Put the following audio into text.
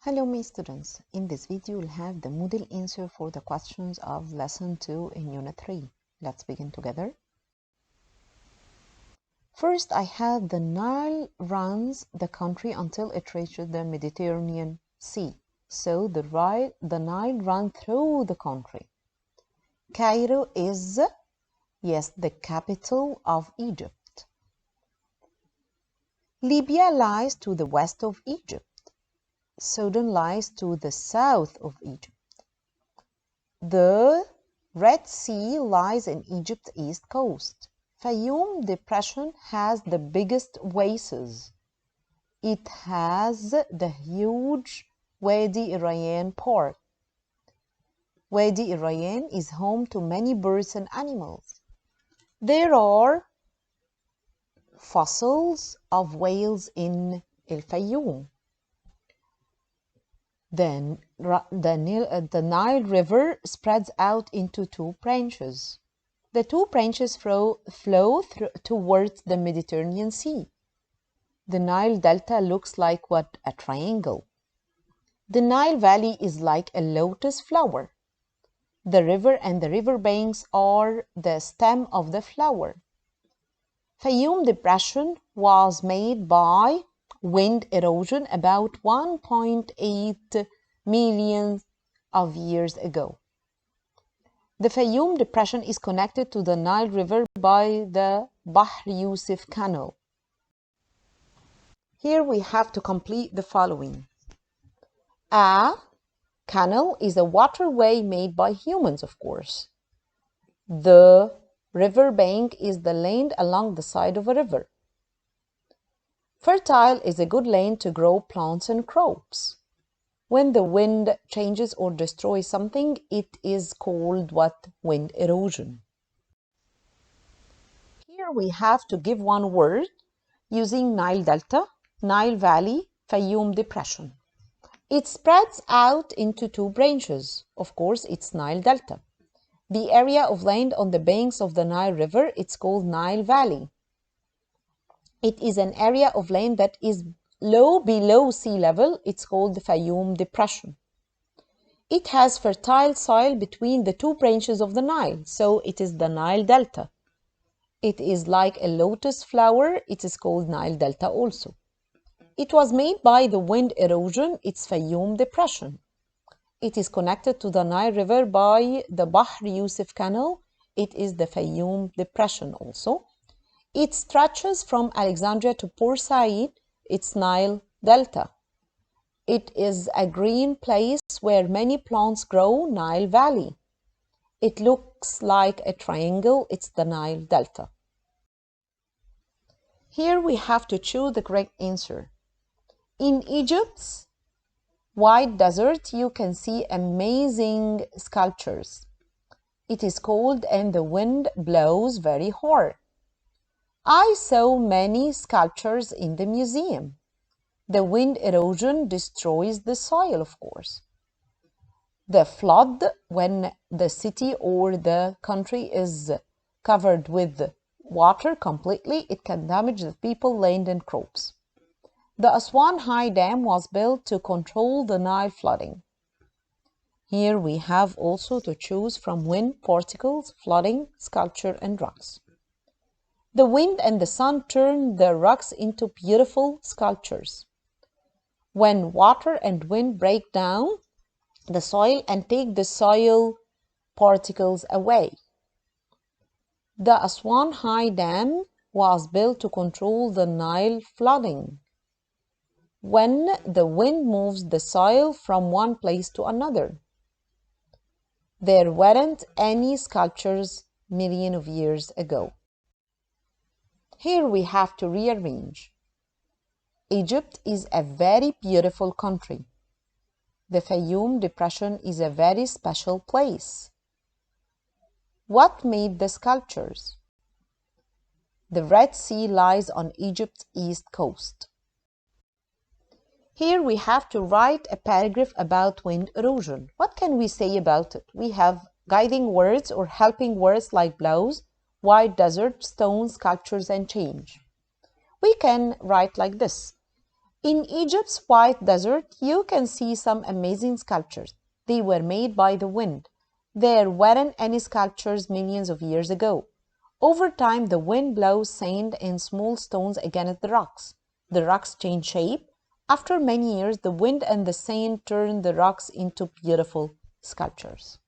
Hello my students, in this video we'll have the model answer for the questions of lesson 2 in unit 3. Let's begin together. First I have the Nile runs the country until it reaches the Mediterranean Sea. So the Nile runs through the country. Cairo is, yes, the capital of Egypt. Libya lies to the west of Egypt. Sudan lies to the south of Egypt. The Red Sea lies in Egypt's east coast. Fayoum Depression has the biggest oasis. It has the huge Wadi Irayyan Park. Wadi Irayyan is home to many birds and animals. There are fossils of whales in El-Fayoum. Then the Nile River spreads out into two branches. The two branches flow towards the Mediterranean Sea. The Nile Delta looks like what? A triangle. The Nile Valley is like a lotus flower. The river and the river banks are the stem of the flower. Fayoum Depression was made by wind erosion about 1.8 million of years ago. The Fayoum Depression is connected to the Nile River by the Bahr Yusuf Canal. Here we have to complete the following. A canal is a waterway made by humans, of course. The river bank is the land along the side of a river. Fertile is a good land to grow plants and crops. When the wind changes or destroys something, it is called what? Wind erosion. Here we have to give one word using Nile Delta, Nile Valley, Fayoum Depression. It spreads out into two branches. Of course, it's Nile Delta. The area of land on the banks of the Nile River, it's called Nile Valley. It is an area of land that is low below sea level. It's called the Fayoum Depression. It has fertile soil between the two branches of the Nile, so it is the Nile Delta. It is like a lotus flower. It is called Nile Delta also. It was made by the wind erosion. It's Fayoum Depression. It is connected to the Nile River by the Bahr Yusuf Canal. It is the Fayoum Depression also. It stretches from Alexandria to Port Said. It's Nile Delta. It is a green place where many plants grow, Nile Valley. It looks like a triangle. It's the Nile Delta. Here we have to choose the correct answer. In Egypt's white desert, you can see amazing sculptures. It is cold and the wind blows very hard. I saw many sculptures in the museum. The wind erosion destroys the soil, of course. The flood, when the city or the country is covered with water completely, it can damage the people, land, and crops. The Aswan High Dam was built to control the Nile flooding. Here we have also to choose from wind, particles, flooding, sculpture, and rocks. The wind and the sun turn the rocks into beautiful sculptures. When water and wind break down the soil and take the soil particles away. The Aswan High Dam was built to control the Nile flooding. When the wind moves the soil from one place to another. There weren't any sculptures millions of years ago. Here we have to rearrange. Egypt is a very beautiful country. The Fayoum Depression is a very special place. What made the sculptures? The Red Sea lies on Egypt's east coast. Here we have to write a paragraph about wind erosion. What can we say about it? We have guiding words or helping words like blows, white desert, stone, sculptures, and change. We can write like this. In Egypt's white desert, you can see some amazing sculptures. They were made by the wind. There weren't any sculptures millions of years ago. Over time, the wind blows sand and small stones against the rocks. The rocks change shape. After many years, the wind and the sand turn the rocks into beautiful sculptures.